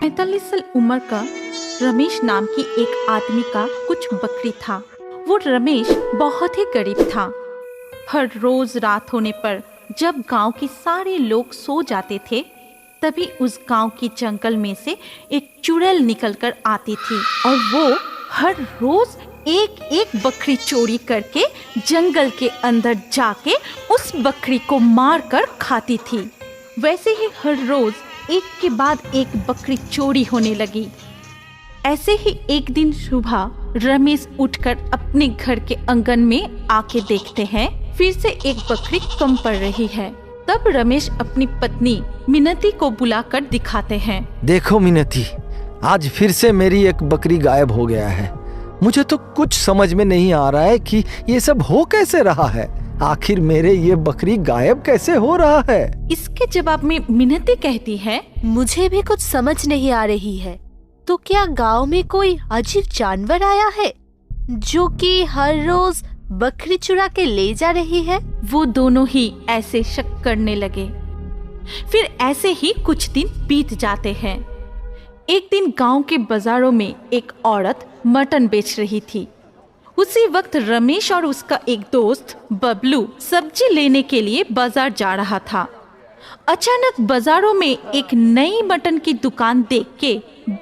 45 साल उम्र का रमेश नाम की एक आदमी का कुछ बकरी था। वो रमेश बहुत ही गरीब था। हर रोज रात होने पर जब गांव के सारे लोग सो जाते थे, तभी उस गांव के जंगल में से एक चुड़ैल निकलकर आती थी और वो हर रोज एक एक बकरी चोरी करके जंगल के अंदर जाके उस बकरी को मार कर खाती थी। वैसे ही हर रोज एक के बाद एक बकरी चोरी होने लगी। ऐसे ही एक दिन सुबह रमेश उठकर अपने घर के आंगन में आके देखते हैं, फिर से एक बकरी कम पड़ रही है। तब रमेश अपनी पत्नी मिनती को बुलाकर दिखाते हैं। देखो मिनती, आज फिर से मेरी एक बकरी गायब हो गया है। मुझे तो कुछ समझ में नहीं आ रहा है कि ये सब हो कैसे रहा है। आखिर मेरे ये बकरी गायब कैसे हो रहा है। इसके जवाब में मिनती कहती है, मुझे भी कुछ समझ नहीं आ रही है। तो क्या गांव में कोई अजीब जानवर आया है जो कि हर रोज बकरी चुरा के ले जा रही है? वो दोनों ही ऐसे शक करने लगे। फिर ऐसे ही कुछ दिन बीत जाते हैं। एक दिन गांव के बाजारों में एक औरत मटन बेच रही थी। उसी वक्त रमेश और उसका एक दोस्त बबलू सब्जी लेने के लिए बाजार जा रहा था। अचानक बाजारों में एक नई मटन की दुकान देख के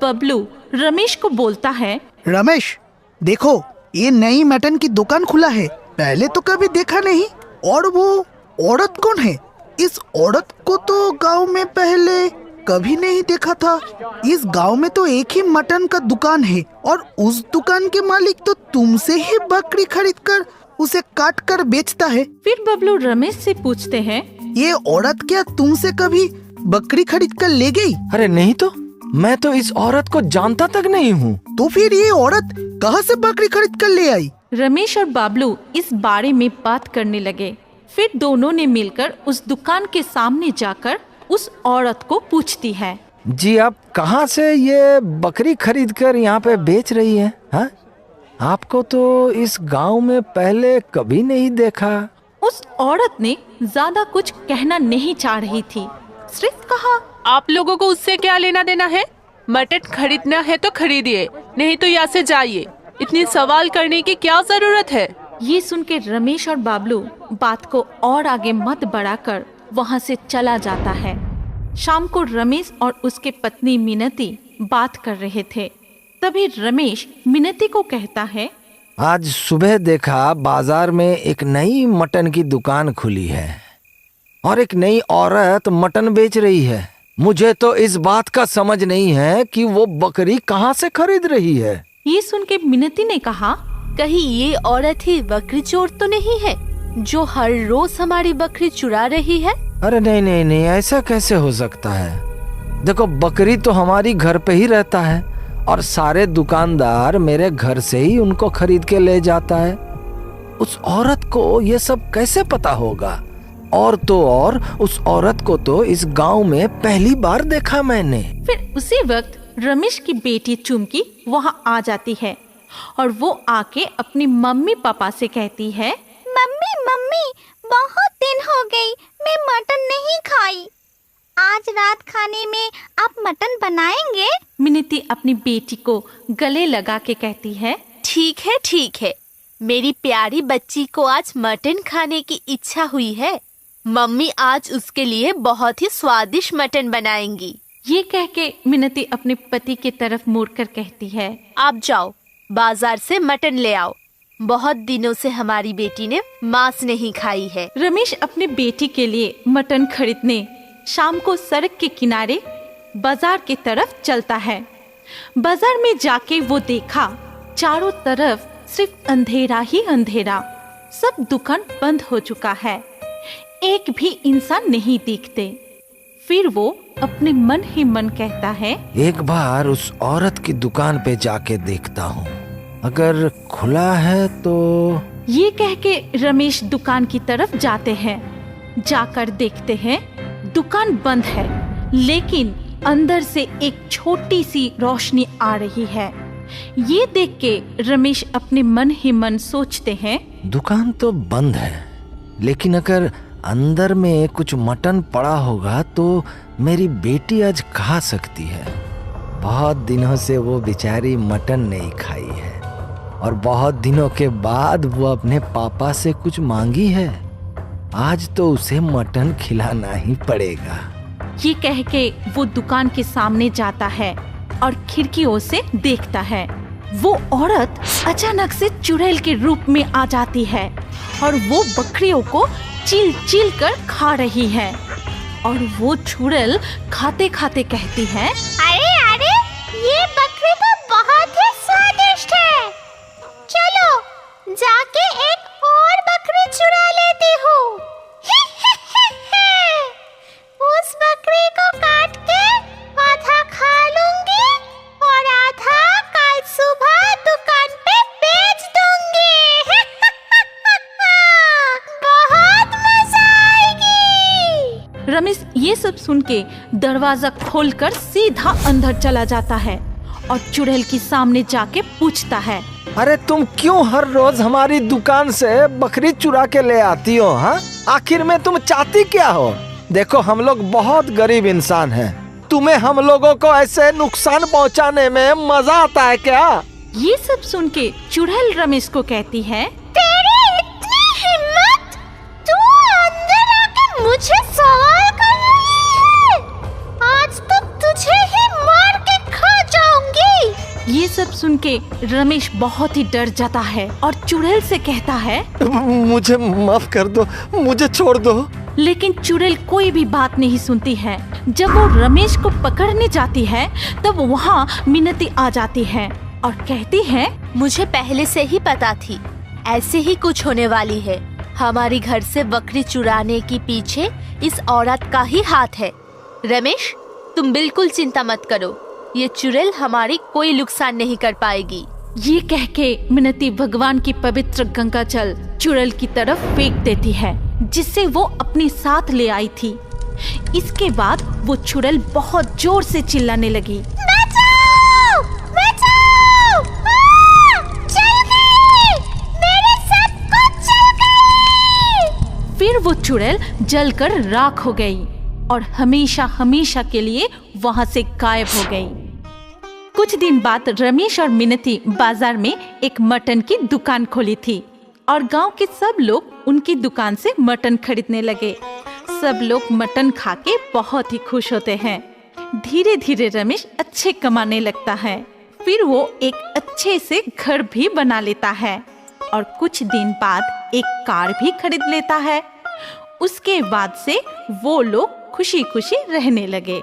बबलू रमेश को बोलता है, रमेश देखो, ये नई मटन की दुकान खुला है, पहले तो कभी देखा नहीं। और वो औरत कौन है? इस औरत को तो गांव में पहले कभी नहीं देखा था। इस गांव में तो एक ही मटन का दुकान है और उस दुकान के मालिक तो तुमसे ही बकरी खरीद कर उसे काट कर बेचता है। फिर बबलू रमेश से पूछते हैं, ये औरत क्या तुमसे कभी बकरी खरीद कर ले गई? अरे नहीं तो, मैं तो इस औरत को जानता तक नहीं हूँ। तो फिर ये औरत कहाँ से बकरी खरीद कर ले आई? रमेश और बबलू इस बारे में बात करने लगे। फिर दोनों ने मिलकर उस दुकान के सामने जाकर उस औरत को पूछती है, जी आप कहाँ से ये बकरी खरीद कर यहाँ पे बेच रही है? हाँ, आपको तो इस गांव में पहले कभी नहीं देखा। उस औरत ने ज्यादा कुछ कहना नहीं चाह रही थी, सिर्फ कहा, आप लोगों को उससे क्या लेना देना है? मटन खरीदना है तो खरीदिए, नहीं तो यहाँ से जाइए। इतनी सवाल करने की क्या जरूरत है? ये सुन के रमेश और बबलू बात को और आगे मत बढ़ाकर वहाँ से चला जाता है। शाम को रमेश और उसके पत्नी मिनती बात कर रहे थे। तभी रमेश मिनती को कहता है, आज सुबह देखा बाजार में एक नई मटन की दुकान खुली है और एक नई औरत मटन बेच रही है। मुझे तो इस बात का समझ नहीं है कि वो बकरी कहाँ से खरीद रही है। ये सुन के मिनती ने कहा, कहीं ये औरत ही बकरी चोर तो नहीं है जो हर रोज हमारी बकरी चुरा रही है? अरे नहीं नहीं नहीं, ऐसा कैसे हो सकता है। देखो, बकरी तो हमारी घर पे ही रहता है और सारे दुकानदार मेरे घर से ही उनको खरीद के ले जाता है। उस औरत को ये सब कैसे पता होगा? और तो और उस औरत को तो इस गांव में पहली बार देखा मैंने। फिर उसी वक्त रमेश की बेटी चुमकी वहाँ आ जाती है और वो आके अपनी मम्मी पापा से कहती है, मम्मी मम्मी, बहुत दिन हो गई मैं मटन नहीं खाई। आज रात खाने में आप मटन बनाएंगे? मिनती अपनी बेटी को गले लगा के कहती है, ठीक है ठीक है, मेरी प्यारी बच्ची को आज मटन खाने की इच्छा हुई है। मम्मी आज उसके लिए बहुत ही स्वादिष्ट मटन बनाएंगी। ये कह के मिनती अपने पति की तरफ मुड़कर कहती है, आप जाओ बाजार से मटन ले आओ। बहुत दिनों से हमारी बेटी ने मांस नहीं खाई है। रमेश अपने बेटी के लिए मटन खरीदने शाम को सड़क के किनारे बाजार की तरफ चलता है। बाजार में जाके वो देखा, चारों तरफ सिर्फ अंधेरा ही अंधेरा। सब दुकान बंद हो चुका है, एक भी इंसान नहीं दिखते। फिर वो अपने मन ही मन कहता है, एक बार उस औरत की दुकान पे जाके देखता हूँ, अगर खुला है तो। ये कह के रमेश दुकान की तरफ जाते हैं। जाकर देखते हैं दुकान बंद है, लेकिन अंदर से एक छोटी सी रोशनी आ रही है। ये देख के रमेश अपने मन ही मन सोचते हैं, दुकान तो बंद है, लेकिन अगर अंदर में कुछ मटन पड़ा होगा तो मेरी बेटी आज खा सकती है। बहुत दिनों से वो बेचारी मटन नहीं खाई है और बहुत दिनों के बाद वो अपने पापा से कुछ मांगी है। आज तो उसे मटन खिलाना ही पड़ेगा। ये कह के वो दुकान के सामने जाता है और खिड़कियों से देखता है। वो औरत अचानक से चुड़ैल के रूप में आ जाती है और वो बकरियों को चील चील कर खा रही है। और वो चुड़ैल खाते खाते कहती है, अरे अरे, ये बकरी तो बहुत ही स्वादिष्ट है। चलो जाके एक और बकरी चुरा लेती हूँ। उस बकरी को काट के आधा खा लूंगी और आधा कल सुबह दुकान पे बेच दूंगी। बहुत मजा आएगी। रमेश ये सब सुन के दरवाजा खोलकर सीधा अंदर चला जाता है और चुड़ैल के सामने जाके पूछता है, अरे तुम क्यों हर रोज हमारी दुकान से बकरी चुरा के ले आती हो? हाँ, आखिर में तुम चाहती क्या हो? देखो हम लोग बहुत गरीब इंसान हैं। तुम्हें हम लोगों को ऐसे नुकसान पहुंचाने में मजा आता है क्या? ये सब सुन के चुड़ैल रमेश को कहती है, तेरी इतनी हिम्मत, तू अंदर आके मुझे सवाल कर रही है। आज तो तुझे ही मार के खा जाऊंगी। ये सब सुन के रमेश बहुत ही डर जाता है और चुड़ैल से कहता है, मुझे माफ कर दो, मुझे छोड़ दो। लेकिन चुड़ैल कोई भी बात नहीं सुनती है। जब वो रमेश को पकड़ने जाती है तब वहाँ मिनती आ जाती है और कहती है, मुझे पहले से ही पता थी ऐसे ही कुछ होने वाली है। हमारी घर से बकरी चुराने के पीछे इस औरत का ही हाथ है। रमेश, तुम बिल्कुल चिंता मत करो, ये चुड़ैल हमारी कोई नुकसान नहीं कर पाएगी। ये कह के मिनती भगवान की पवित्र गंगा जल चुड़ैल की तरफ फेंक देती है, जिससे वो अपने साथ ले आई थी। इसके बाद वो चुड़ैल बहुत जोर से चिल्लाने लगी, बचाओ! बचाओ! चल गई! मेरे सब कुछ चल गई! फिर वो चुड़ैल जलकर राख हो गई और हमेशा हमेशा के लिए वहाँ से गायब हो गई। कुछ दिन बाद रमेश और मिनती बाजार में एक मटन की दुकान खोली थी और गांव के सब लोग उनकी दुकान से मटन खरीदने लगे। सब लोग मटन खा के बहुत ही खुश होते हैं। धीरे धीरे रमेश अच्छे कमाने लगता है। फिर वो एक अच्छे से घर भी बना लेता है और कुछ दिन बाद एक कार भी खरीद लेता है। उसके बाद से वो लोग खुशी खुशी रहने लगे।